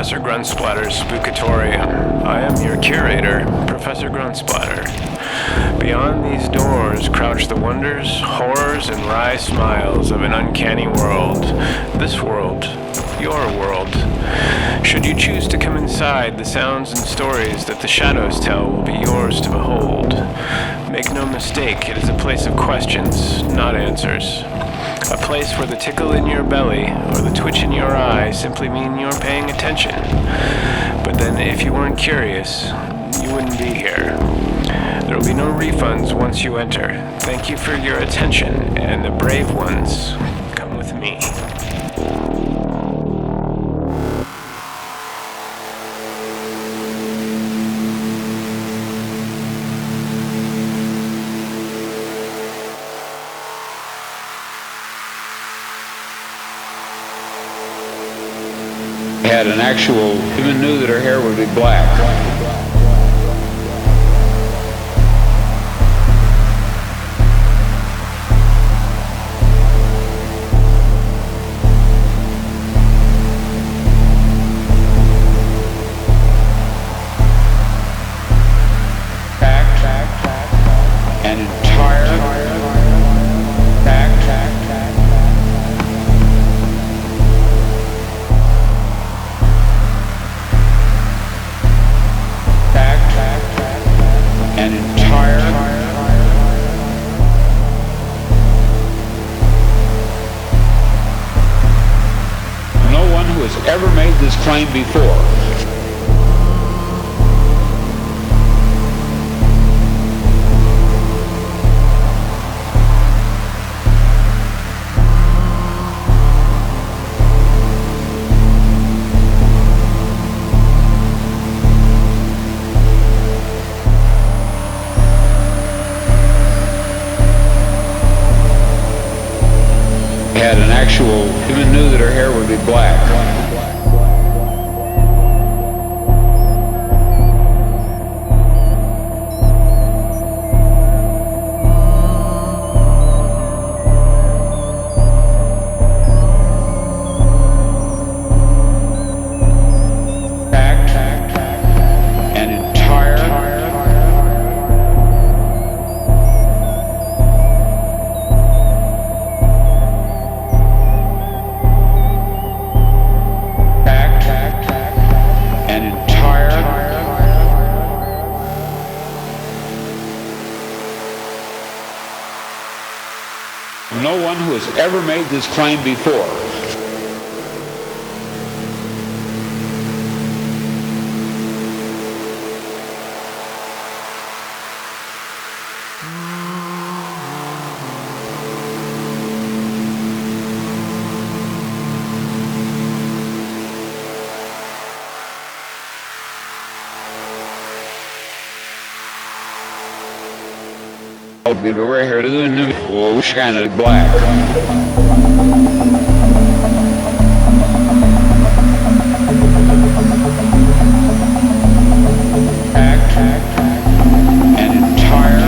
Professor Grunsplatter's Spookatorium. I am your curator, Professor Gruntsplatter. Beyond these doors crouch the wonders, horrors, and wry smiles of an uncanny world. This world. Your world. Should you choose to come inside, the sounds and stories that the shadows tell will be yours to behold. Make no mistake, it is a place of questions, not answers. A place where the tickle in your belly or the twitch in your eye simply mean you're paying attention. But then if you weren't curious, you wouldn't be here. There will be no refunds once you enter. Thank you for your attention, and the brave ones, come with me. Had an actual, even knew that her hair would be black. An entire ever made this claim before. Had an actual, even knew that her hair would be black. No one who has ever made this claim before. Over here to the new, oh, kind of black. An entire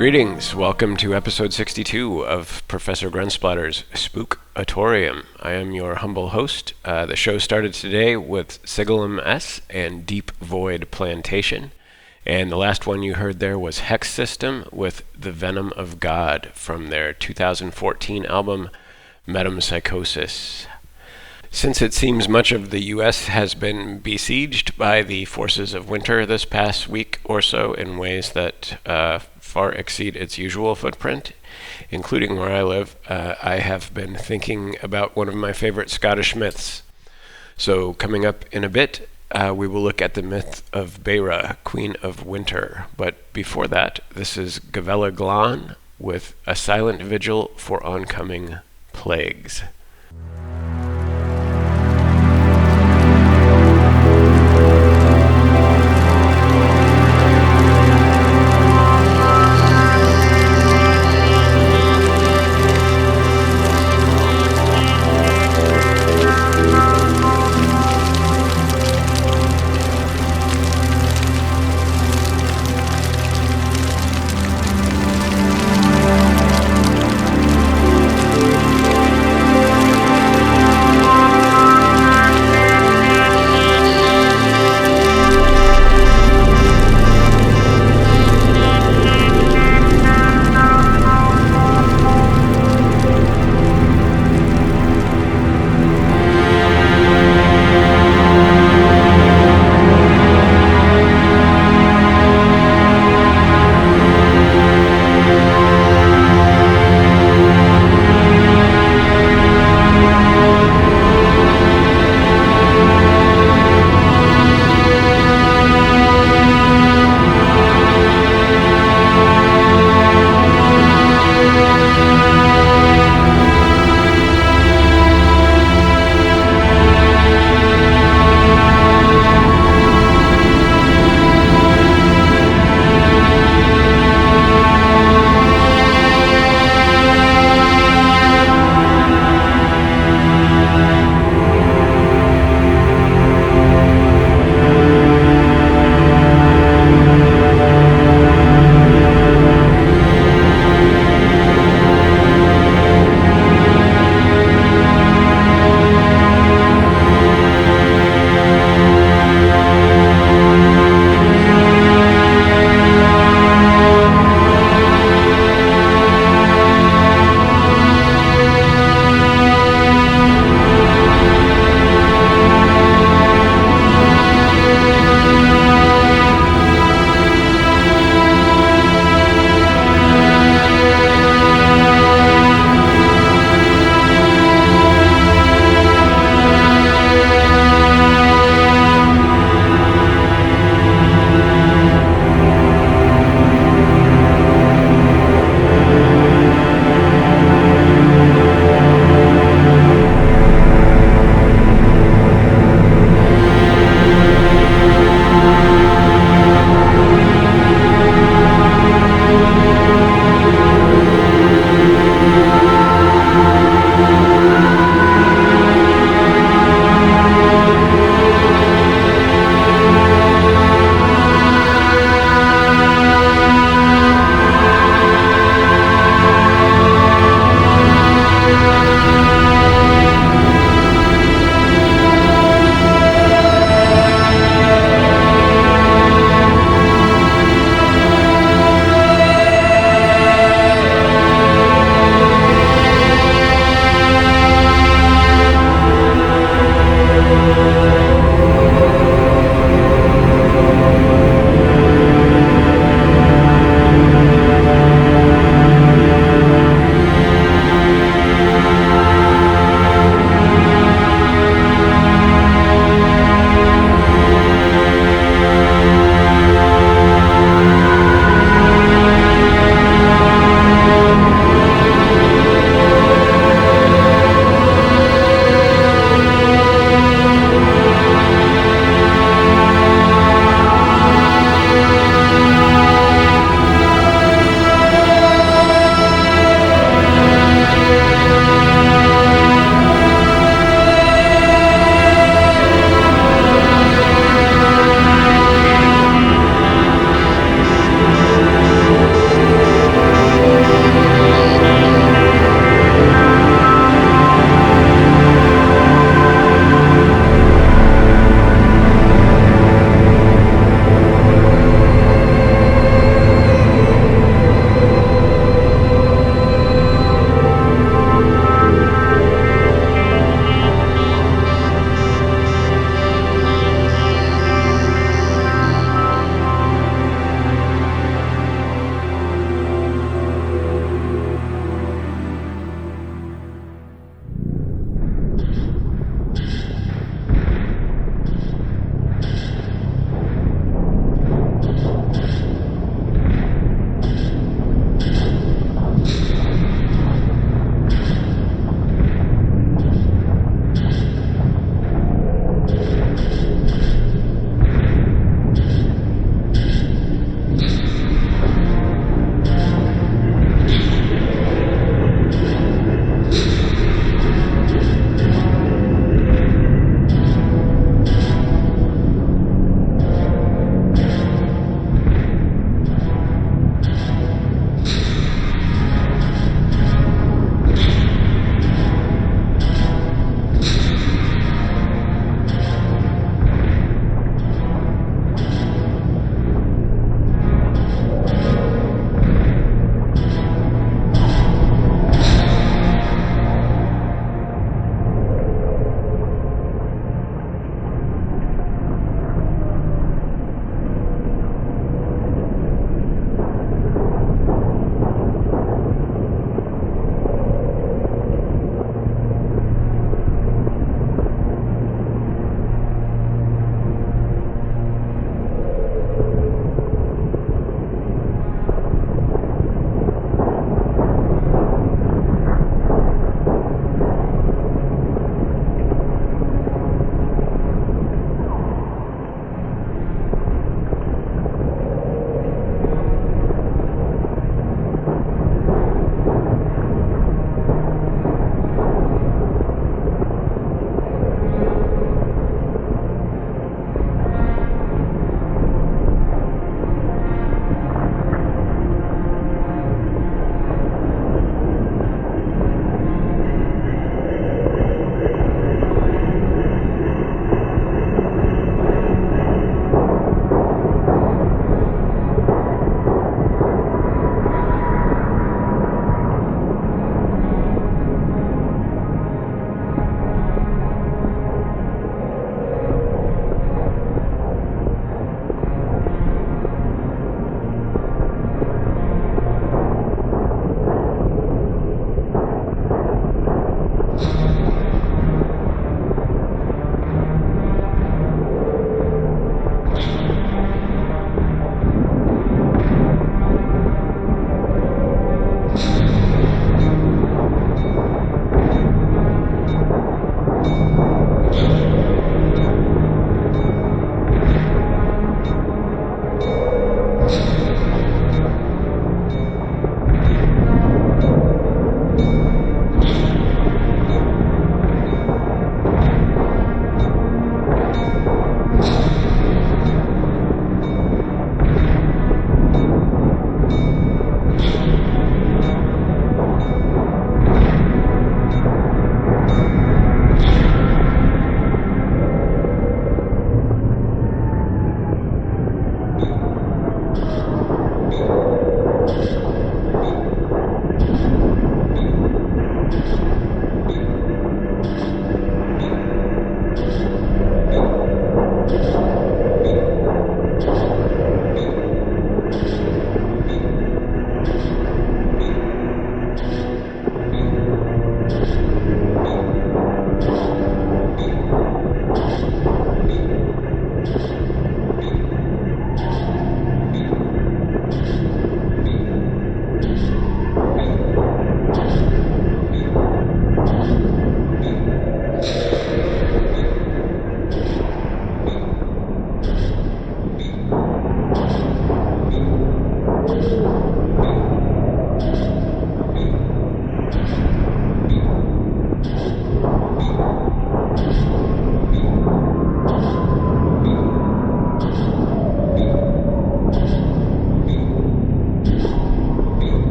Greetings, welcome to episode 62 of Professor Grunsplatter's Spookatorium. I am your humble host. The show started today with Sigillum S and Deep Void Plantation. And the last one you heard there was Hexsystem with The Venom of God from their 2014 album Metempsychosis. Since it seems much of the U.S. has been besieged by the forces of winter this past week or so in ways that far exceed its usual footprint, including where I live, I have been thinking about one of my favorite Scottish myths. So coming up in a bit, we will look at the myth of Beira, Queen of Winter. But before that, this is Gavella Glan with A Silent Vigil for Oncoming Plagues.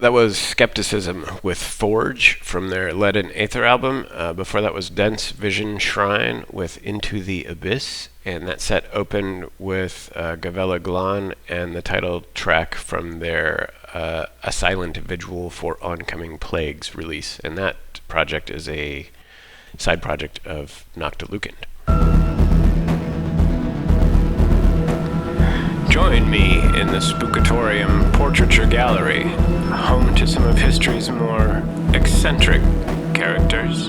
That was Skepticism with Forge from their Lead and Aether album. Before that was Dense Vision Shrine with Into the Abyss. And that set opened with Gavella Glan and the title track from their A Silent Vigil for Oncoming Plagues release. And that project is a side project of Noctilukend. Join me in the Spookatorium Portraiture Gallery, home to some of history's more eccentric characters.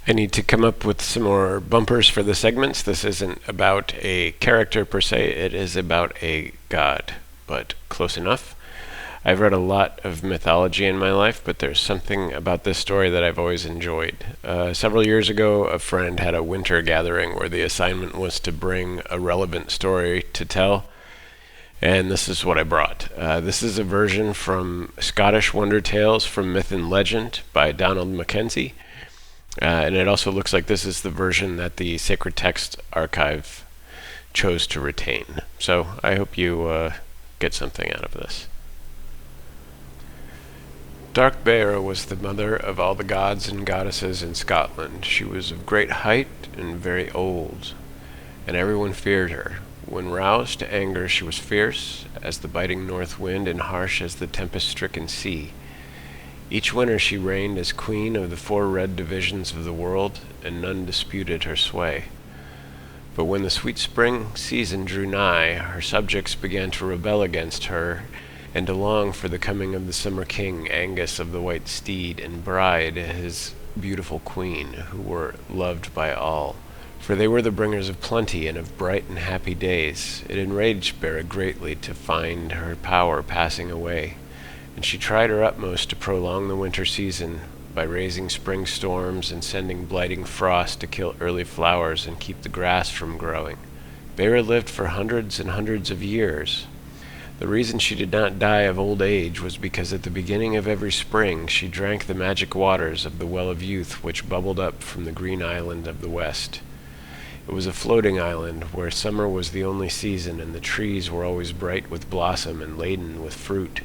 I need to come up with some more bumpers for the segments. This isn't about a character per se, it is about a god, but close enough. I've read a lot of mythology in my life, but there's something about this story that I've always enjoyed. Several years ago, a friend had a winter gathering where the assignment was to bring a relevant story to tell, and this is what I brought. This is a version from Scottish Wonder Tales from Myth and Legend by Donald Mackenzie, and it also looks like this is the version that the Sacred Text Archive chose to retain. So I hope you get something out of this. Dark Beira was the mother of all the gods and goddesses in Scotland. She was of great height and very old, and everyone feared her. When roused to anger, she was fierce as the biting north wind and harsh as the tempest-stricken sea. Each winter she reigned as queen of the 4 red divisions of the world, and none disputed her sway. But when the sweet spring season drew nigh, her subjects began to rebel against her, and to long for the coming of the summer king, Angus of the White Steed, and Bride, his beautiful queen, who were loved by all. For they were the bringers of plenty and of bright and happy days. It enraged Beira greatly to find her power passing away, and she tried her utmost to prolong the winter season by raising spring storms and sending blighting frost to kill early flowers and keep the grass from growing. Beira lived for hundreds and hundreds of years. The reason she did not die of old age was because at the beginning of every spring she drank the magic waters of the Well of Youth which bubbled up from the green island of the west. It was a floating island where summer was the only season and the trees were always bright with blossom and laden with fruit.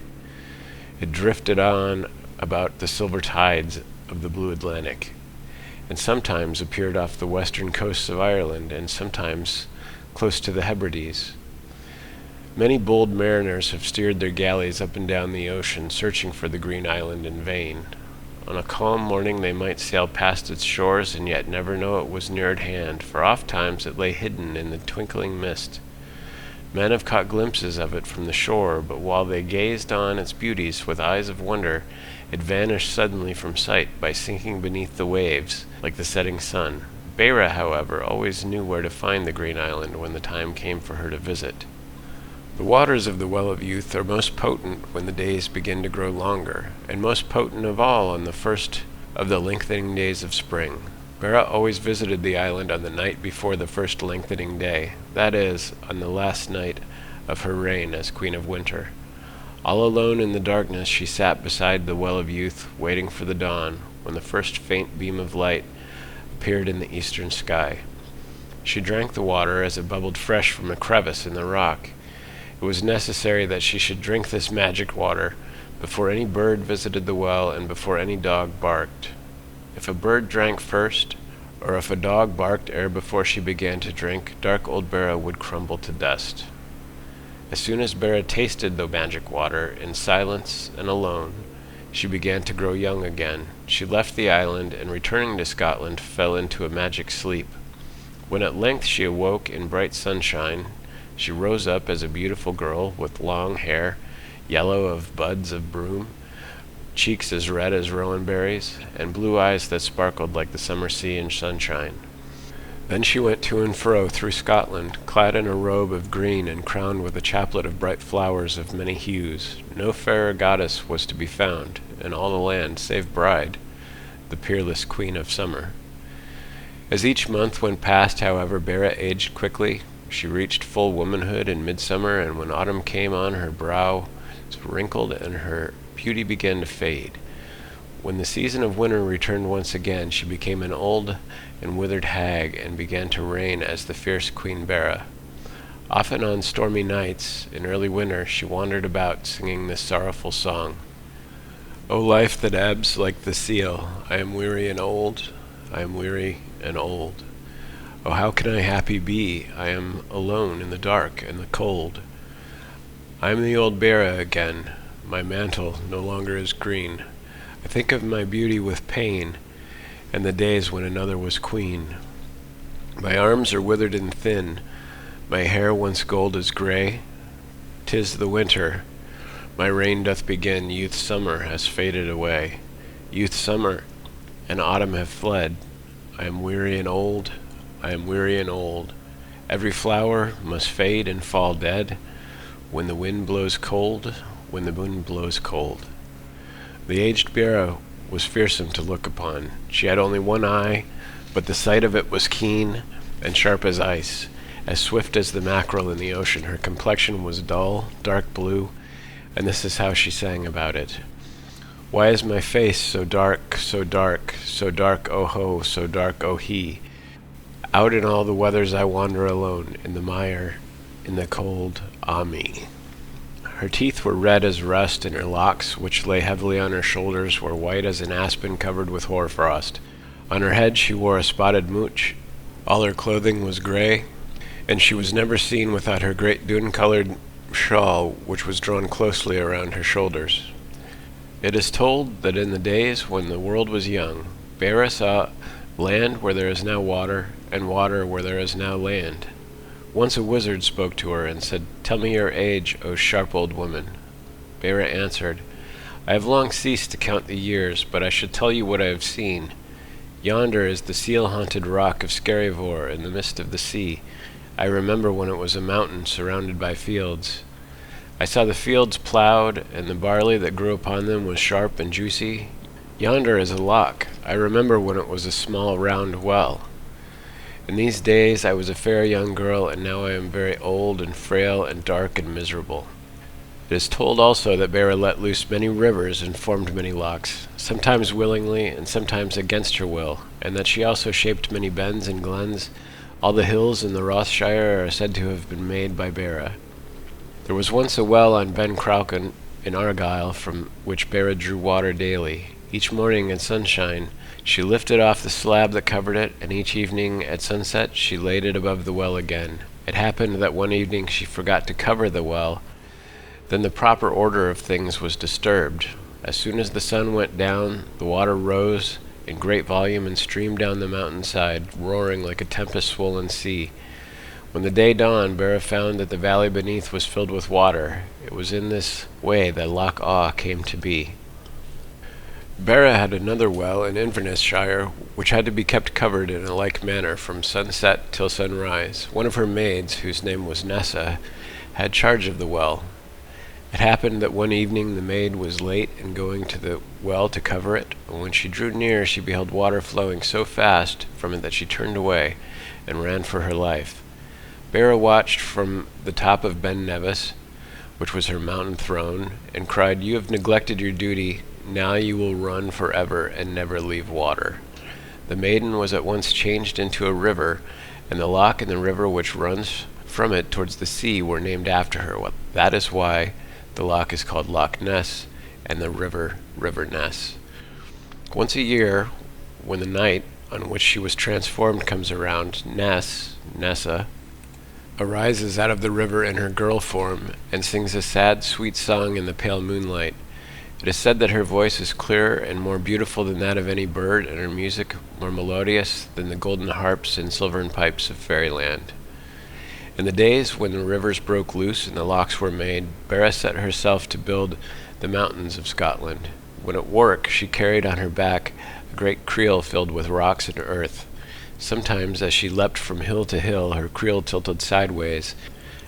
It drifted on about the silver tides of the blue Atlantic, and sometimes appeared off the western coasts of Ireland and sometimes close to the Hebrides. Many bold mariners have steered their galleys up and down the ocean, searching for the green island in vain. On a calm morning they might sail past its shores and yet never know it was near at hand, for ofttimes it lay hidden in the twinkling mist. Men have caught glimpses of it from the shore, but while they gazed on its beauties with eyes of wonder, it vanished suddenly from sight by sinking beneath the waves, like the setting sun. Beira, however, always knew where to find the green island when the time came for her to visit. The waters of the Well of Youth are most potent when the days begin to grow longer, and most potent of all on the first of the lengthening days of spring. Beira always visited the island on the night before the first lengthening day, that is, on the last night of her reign as Queen of Winter. All alone in the darkness she sat beside the Well of Youth, waiting for the dawn, when the first faint beam of light appeared in the eastern sky. She drank the water as it bubbled fresh from a crevice in the rock. It was necessary that she should drink this magic water before any bird visited the well and before any dog barked. If a bird drank first, or if a dog barked ere before she began to drink, dark old Beira would crumble to dust. As soon as Beira tasted the magic water, in silence and alone, she began to grow young again. She left the island, and returning to Scotland, fell into a magic sleep. When at length she awoke in bright sunshine, she rose up as a beautiful girl with long hair, yellow of buds of broom, cheeks as red as rowan berries, and blue eyes that sparkled like the summer sea in sunshine. Then she went to and fro through Scotland, clad in a robe of green and crowned with a chaplet of bright flowers of many hues. No fairer goddess was to be found in all the land save Bride, the peerless queen of summer. As each month went past, however, Beira aged quickly. She reached full womanhood in midsummer, and when autumn came on, her brow was wrinkled and her beauty began to fade. When the season of winter returned once again, she became an old and withered hag and began to reign as the fierce Queen Beira. Often on stormy nights in early winter she wandered about singing this sorrowful song. O life that ebbs like the seal, I am weary and old, I am weary and old. Oh, how can I happy be? I am alone in the dark and the cold. I am the old Beira again, my mantle no longer is green. I think of my beauty with pain, and the days when another was queen. My arms are withered and thin, my hair once gold is grey. 'Tis the winter, my reign doth begin, youth's summer has faded away. Youth's summer and autumn have fled, I am weary and old, I am weary and old. Every flower must fade and fall dead, when the wind blows cold, when the wind blows cold. The aged Beira was fearsome to look upon. She had only one eye, but the sight of it was keen and sharp as ice, as swift as the mackerel in the ocean. Her complexion was dull, dark blue, and this is how she sang about it. Why is my face so dark, so dark, so dark, oh ho, so dark, oh he? Out in all the weathers I wander alone, in the mire, in the cold, ah me. Her teeth were red as rust, and her locks, which lay heavily on her shoulders, were white as an aspen covered with hoarfrost. On her head she wore a spotted mooch. All her clothing was grey, and she was never seen without her great dun-colored shawl, which was drawn closely around her shoulders. It is told that in the days when the world was young, Beira saw land where there is now water, and water where there is now land. Once a wizard spoke to her and said, "Tell me your age, O sharp old woman." Beira answered, "I have long ceased to count the years, but I should tell you what I have seen. Yonder is the seal-haunted rock of Skerivor in the midst of the sea. I remember when it was a mountain surrounded by fields. I saw the fields plowed, and the barley that grew upon them was sharp and juicy. Yonder is a loch. I remember when it was a small round well. In these days I was a fair young girl, and now I am very old and frail and dark and miserable." It is told also that Beira let loose many rivers and formed many lochs, sometimes willingly and sometimes against her will, and that she also shaped many bens and glens. All the hills in the Rothshire are said to have been made by Beira. There was once a well on Ben Cruachan in Argyll from which Beira drew water daily. Each morning at sunshine she lifted off the slab that covered it, and each evening at sunset she laid it above the well again. It happened that one evening she forgot to cover the well. Then the proper order of things was disturbed. As soon as the sun went down, the water rose in great volume and streamed down the mountainside, roaring like a tempest-swollen sea. When the day dawned, Beira found that the valley beneath was filled with water. It was in this way that Loch Awe came to be. Beira had another well in Inverness-shire, which had to be kept covered in a like manner from sunset till sunrise. One of her maids, whose name was Nessa, had charge of the well. It happened that one evening the maid was late in going to the well to cover it, and when she drew near she beheld water flowing so fast from it that she turned away and ran for her life. Beira watched from the top of Ben Nevis, which was her mountain throne, and cried, "You have neglected your duty. Now you will run forever and never leave water." The maiden was at once changed into a river, and the loch and the river which runs from it towards the sea were named after her. That is why the loch is called Loch Ness, and the river, River Ness. Once a year, when the night on which she was transformed comes around, Nessa, arises out of the river in her girl form, and sings a sad, sweet song in the pale moonlight. It is said that her voice is clearer and more beautiful than that of any bird, and her music more melodious than the golden harps and silvern pipes of fairyland. In the days when the rivers broke loose and the lochs were made, Beira set herself to build the mountains of Scotland. When at work, she carried on her back a great creel filled with rocks and earth. Sometimes, as she leapt from hill to hill, her creel tilted sideways,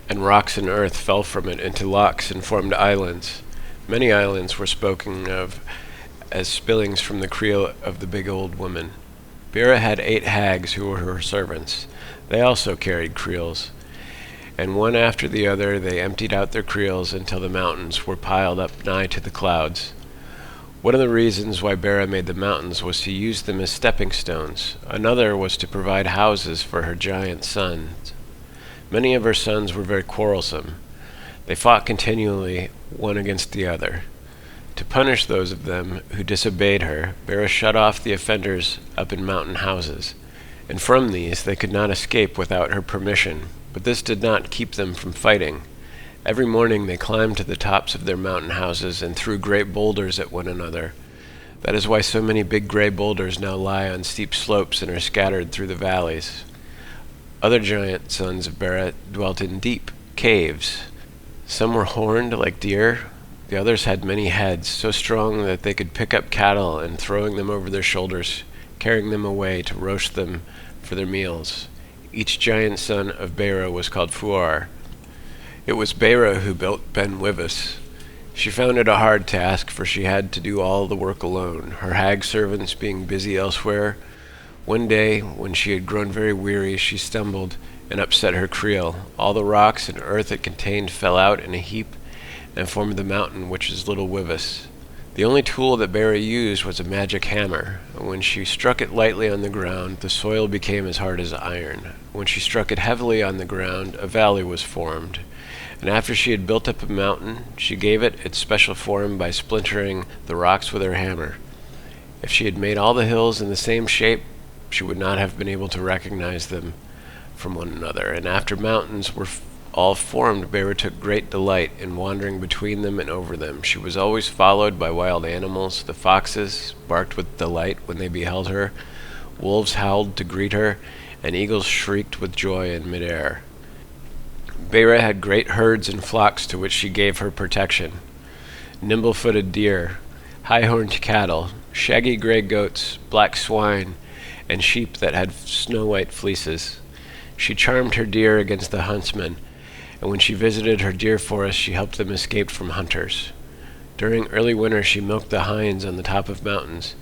and rocks and earth fell from it into lochs and formed islands. Many islands were spoken of as spillings from the creel of the big old woman. Beira had 8 hags who were her servants. They also carried creels, and one after the other they emptied out their creels until the mountains were piled up nigh to the clouds. One of the reasons why Beira made the mountains was to use them as stepping stones. Another was to provide houses for her giant sons. Many of her sons were very quarrelsome. They fought continually, one against the other. To punish those of them who disobeyed her, Beira shut off the offenders up in mountain houses, and from these they could not escape without her permission, but this did not keep them from fighting. Every morning they climbed to the tops of their mountain houses and threw great boulders at one another. That is why so many big gray boulders now lie on steep slopes and are scattered through the valleys. Other giant sons of Beira dwelt in deep caves. Some were horned like deer. The others had many heads, so strong that they could pick up cattle and, throwing them over their shoulders, carrying them away to roast them for their meals. Each giant son of Beira was called Fuar. It was Beira who built Ben Wyvis. She found it a hard task, for she had to do all the work alone, her hag servants being busy elsewhere. One day, when she had grown very weary, she stumbled and upset her creel. All the rocks and earth it contained fell out in a heap and formed the mountain which is Little Wyvis. The only tool that Beira used was a magic hammer, and when she struck it lightly on the ground, the soil became as hard as iron. When she struck it heavily on the ground, a valley was formed. And after she had built up a mountain, she gave it its special form by splintering the rocks with her hammer. If she had made all the hills in the same shape, she would not have been able to recognize them from one another. And after mountains were all formed, Beira took great delight in wandering between them and over them. She was always followed by wild animals. The foxes barked with delight when they beheld her, wolves howled to greet her, and eagles shrieked with joy in midair. Beira had great herds and flocks to which she gave her protection. Nimble-footed deer, high-horned cattle, shaggy gray goats, black swine, and sheep that had snow-white fleeces. She charmed her deer against the huntsmen, and when she visited her deer forest, she helped them escape from hunters. During early winter, she milked the hinds on the top of mountains,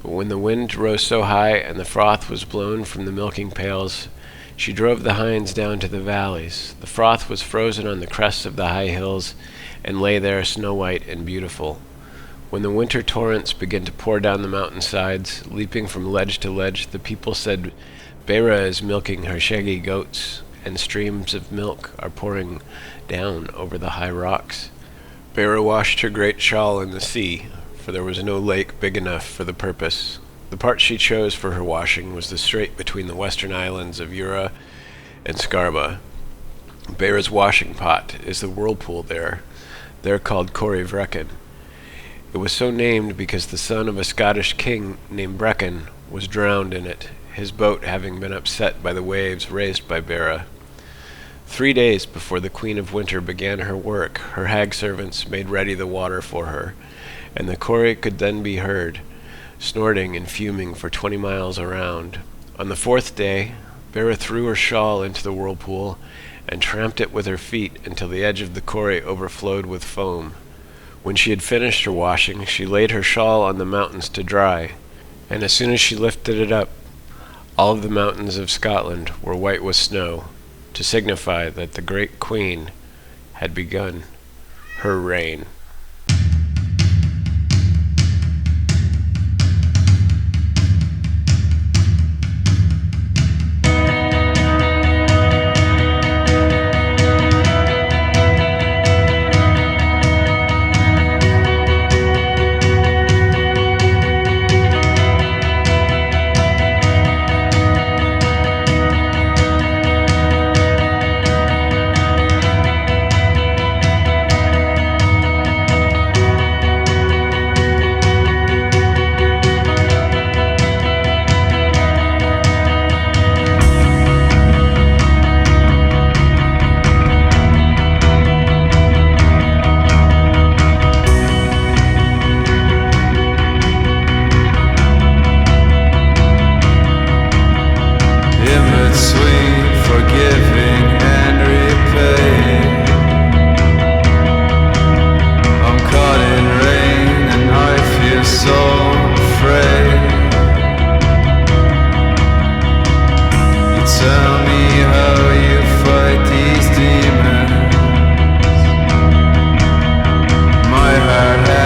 but when the wind rose so high and the froth was blown from the milking pails, she drove the hinds down to the valleys. The froth was frozen on the crests of the high hills and lay there snow-white and beautiful. When the winter torrents began to pour down the mountainsides, leaping from ledge to ledge, the people said, "Beira is milking her shaggy goats, and streams of milk are pouring down over the high rocks." Beira washed her great shawl in the sea, for there was no lake big enough for the purpose. The part she chose for her washing was the strait between the western islands of Ura and Scarba. Beira's washing pot is the whirlpool there called Corrie Vrecken. It was so named because the son of a Scottish king named Brecon was drowned in it, his boat having been upset by the waves raised by Beira. 3 days before the Queen of Winter began her work, her hag servants made ready the water for her, and the Corrie could then be heard, snorting and fuming for 20 miles around. On the 4th day, Beira threw her shawl into the whirlpool and tramped it with her feet until the edge of the Corrie overflowed with foam. When she had finished her washing, she laid her shawl on the mountains to dry, and as soon as she lifted it up, all of the mountains of Scotland were white with snow, to signify that the great queen had begun her reign.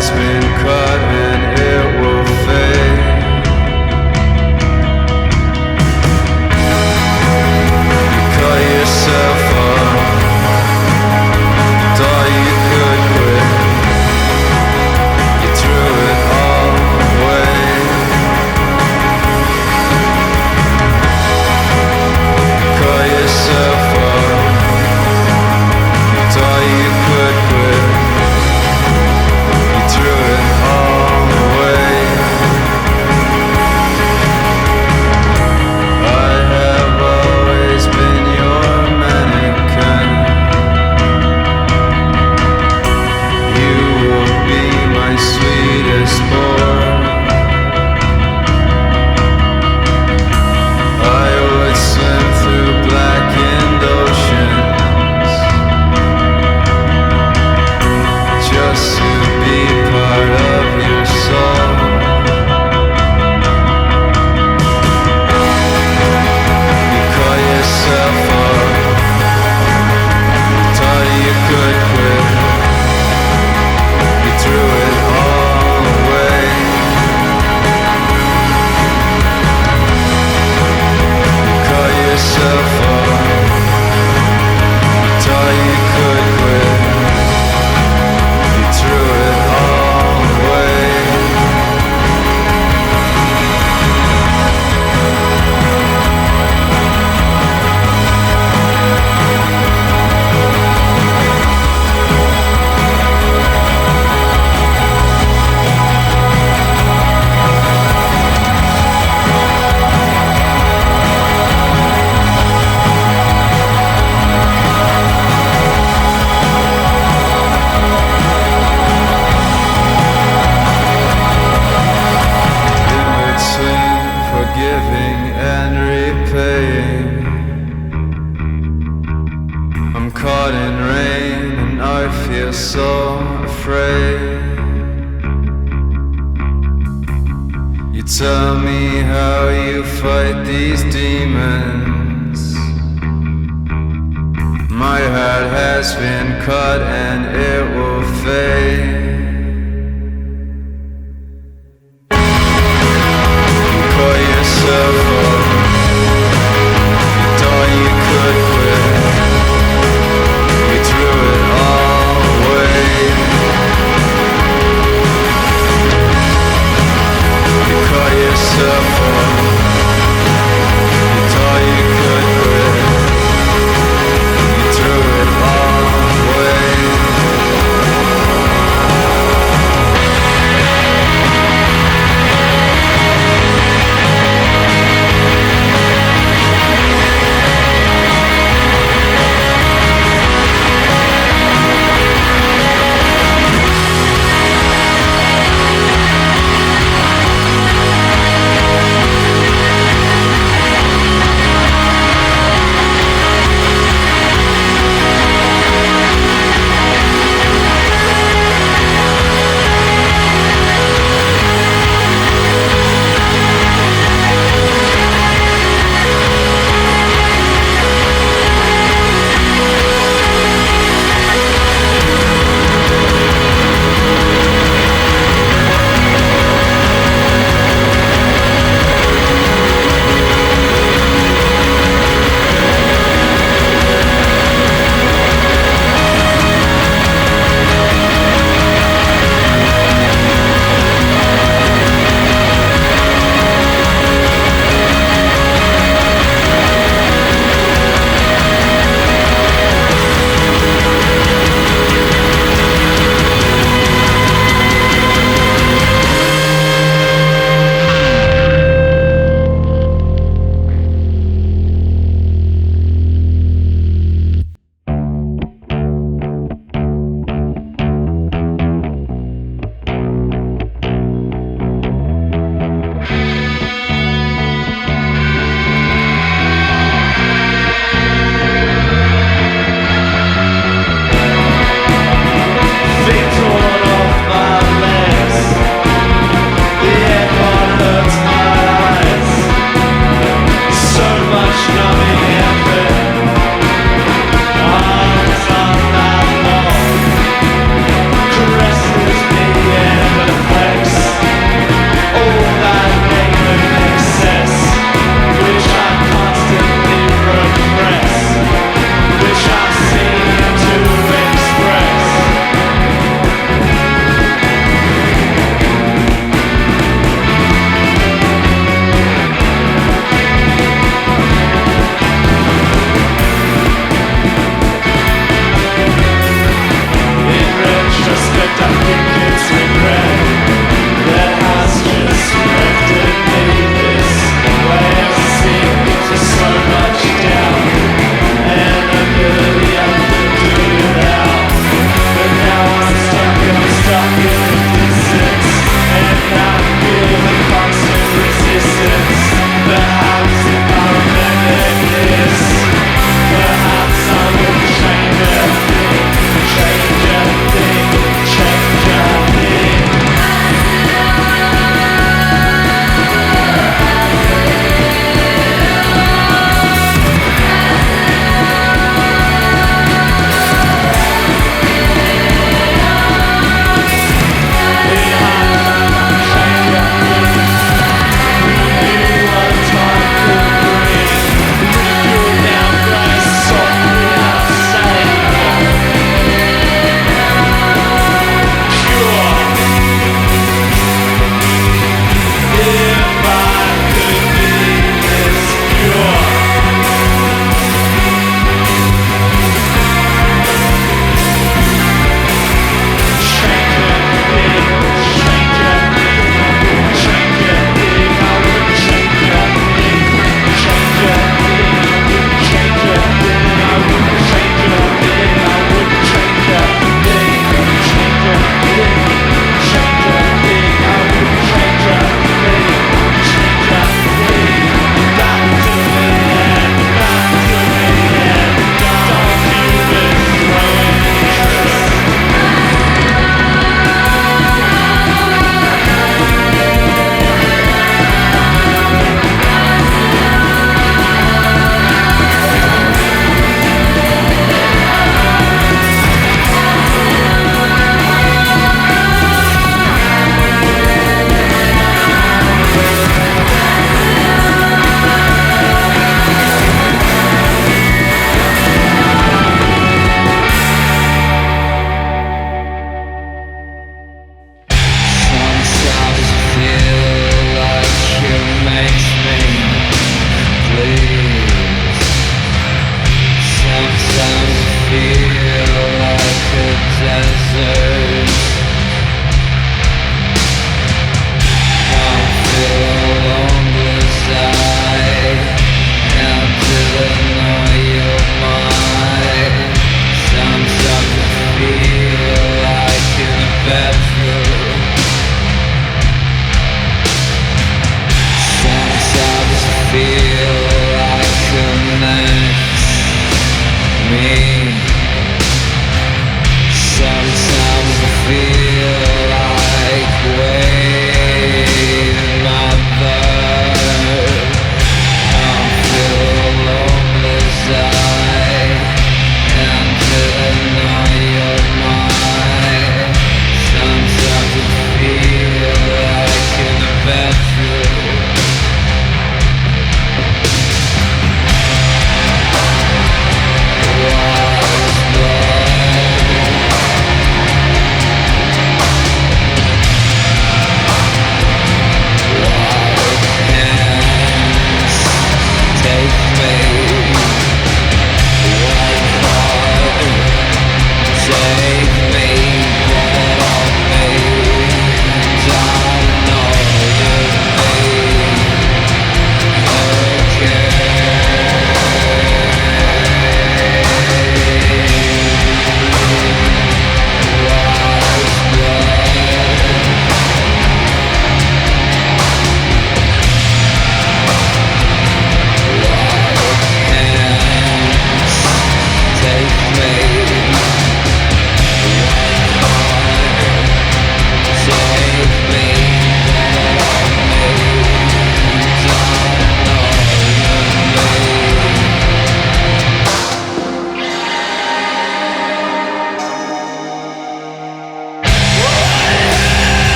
Has been cut and afraid. You tell me how you fight these demons. My heart has been cut and it will fade. You call yourself up, you thought you could quit. You threw it all away. You call yourself up, you thought you could quit. You threw it all away.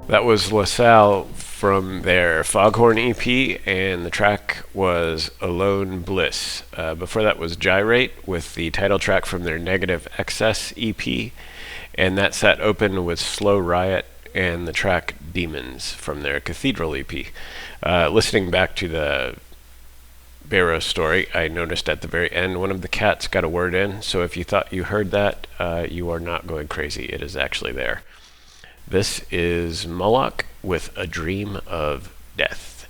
That was Lasael from their Foghorn EP, and the track was Alone Bliss. Before that was Gyrate with the title track from their Negative Excess EP, and that set open with Slow Riot and the track Demons from their Cathedral EP. Listening back to the Beira story, I noticed at the very end one of the cats got a word in, so if you thought you heard that, you are not going crazy. It is actually there. This is Moloch with A Dream of Death.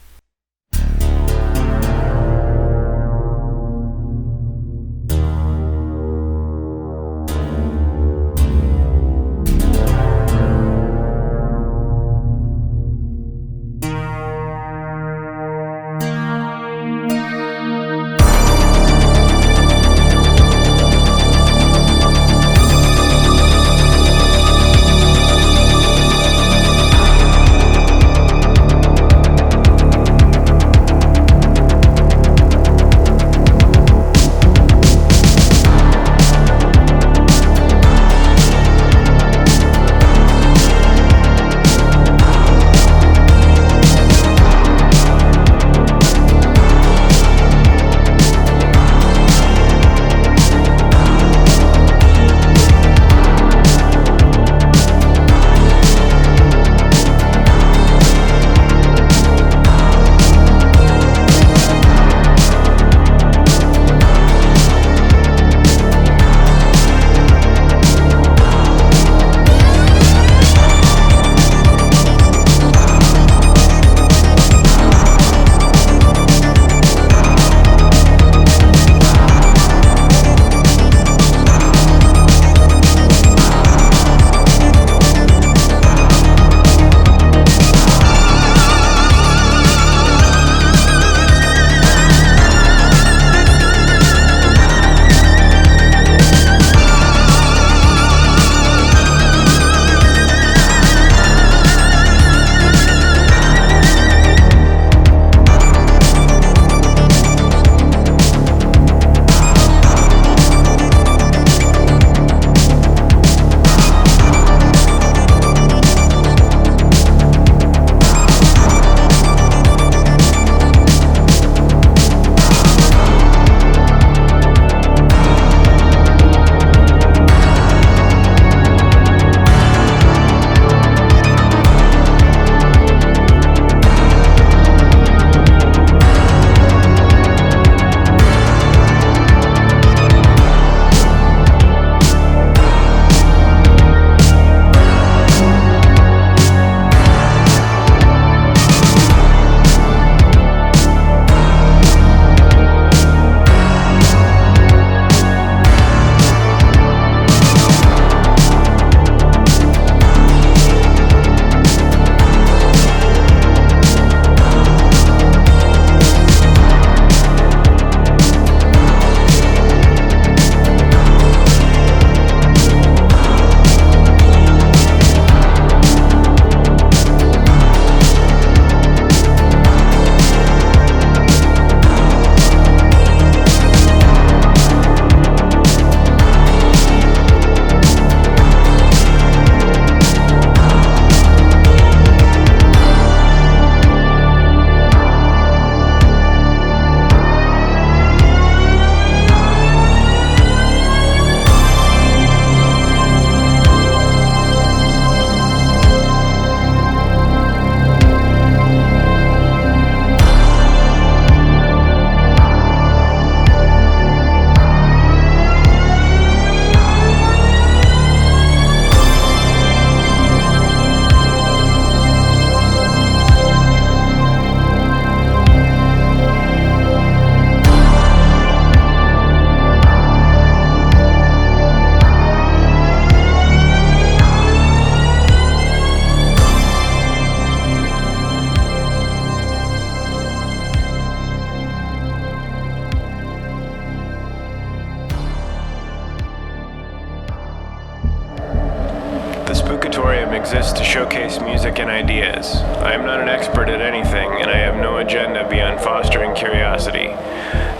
exists to showcase music and ideas. I am not an expert at anything, and I have no agenda beyond fostering curiosity.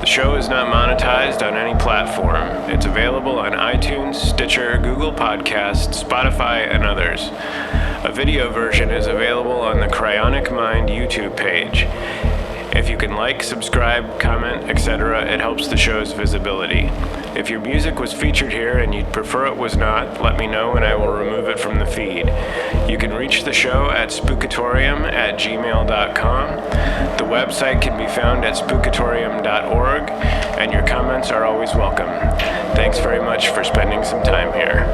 The show is not monetized on any platform. It's available on iTunes, Stitcher, Google Podcasts, Spotify, and others. A video version is available on the Cryonic Mind YouTube page. If you can like, subscribe, comment, etc., it helps the show's visibility. If your music was featured here and you'd prefer it was not, let me know and I will remove it from the feed. You can reach the show at spookatorium@gmail.com. The website can be found at spookatorium.org, and your comments are always welcome. Thanks very much for spending some time here.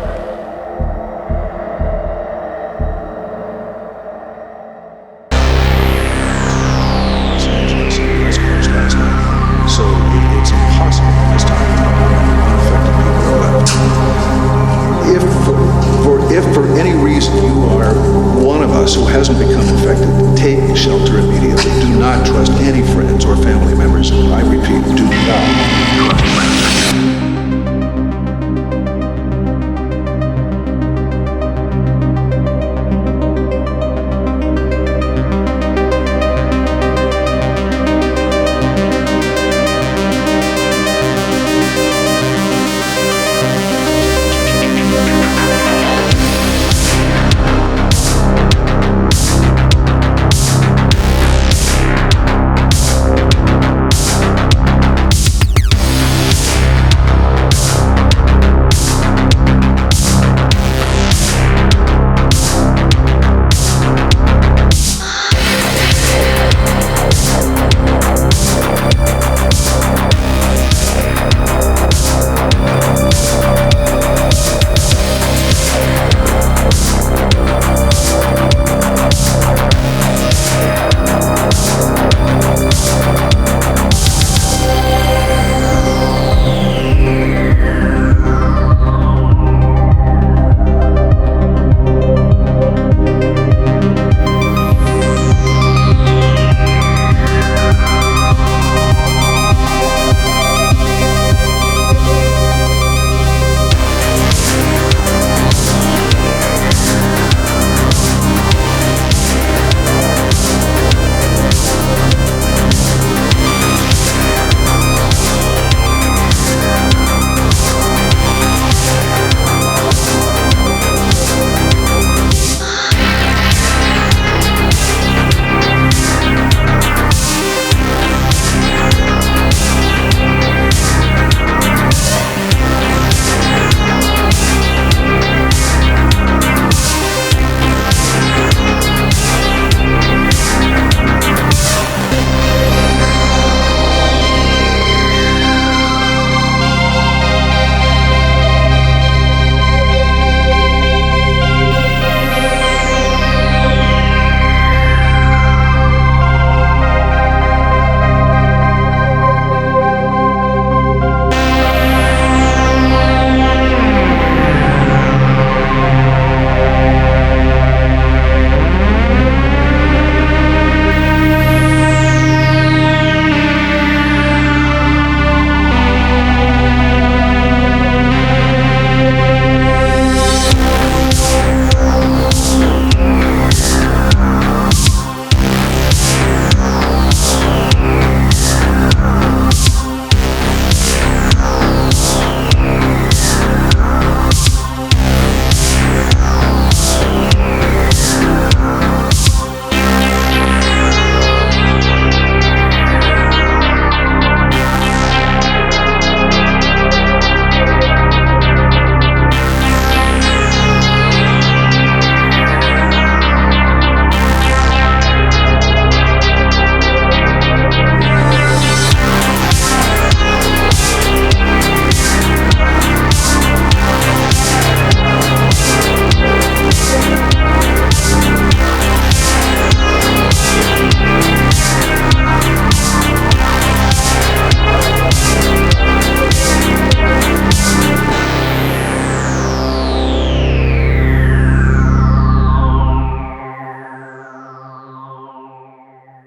So it's impossible this time unaffected people are left. If for any reason you are one of us who hasn't become infected, take shelter immediately. Do not trust any friends or family members. I repeat, do not trust friends.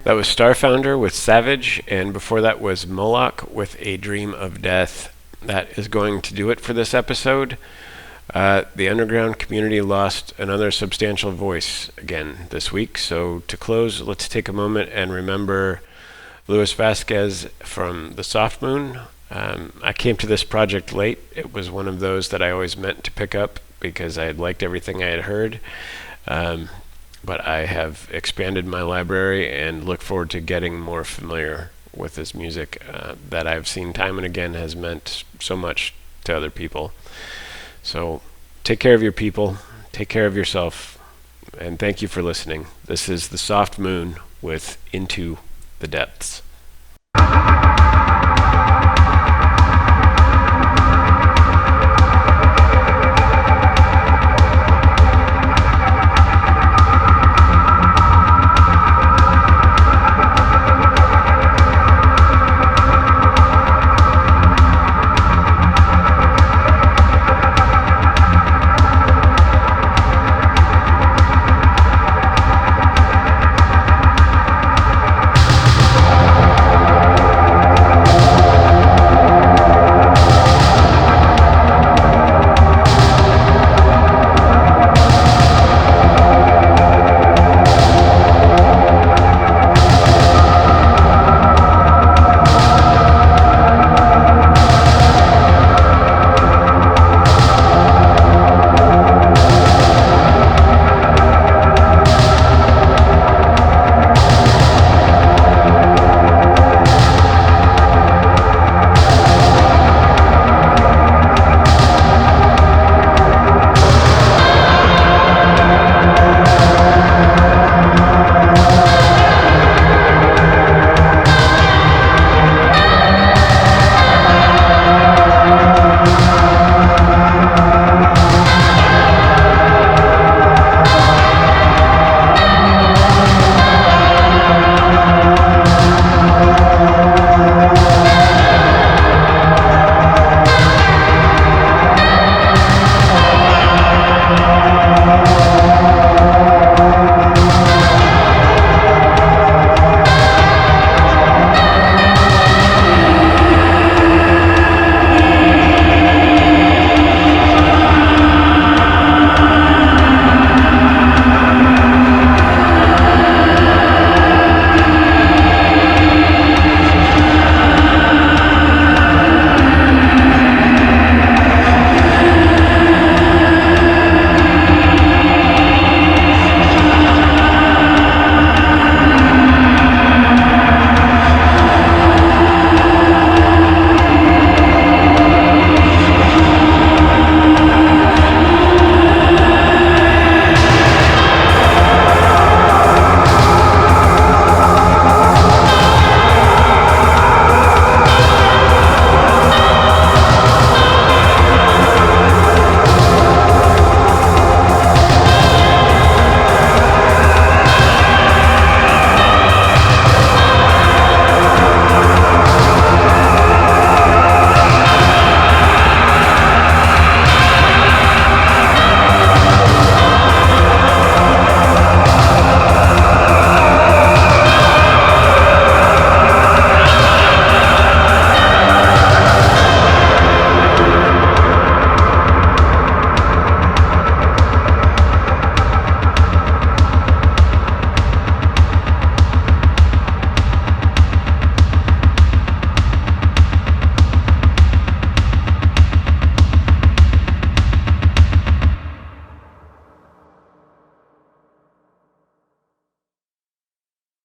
That was Starfounder with Savage, and before that was Moloch with A Dream of Death. That is going to do it for this episode. The underground community lost another substantial voice again this week. So to close, let's take a moment and remember Luis Vasquez from the Soft Moon. I came to this project late. It was one of those that I always meant to pick up because I had liked everything I had heard. But I have expanded my library and look forward to getting more familiar with his music that I've seen time and again has meant so much to other people. So take care of your people, take care of yourself, and thank you for listening. This is the Soft Moon with Into the Depths.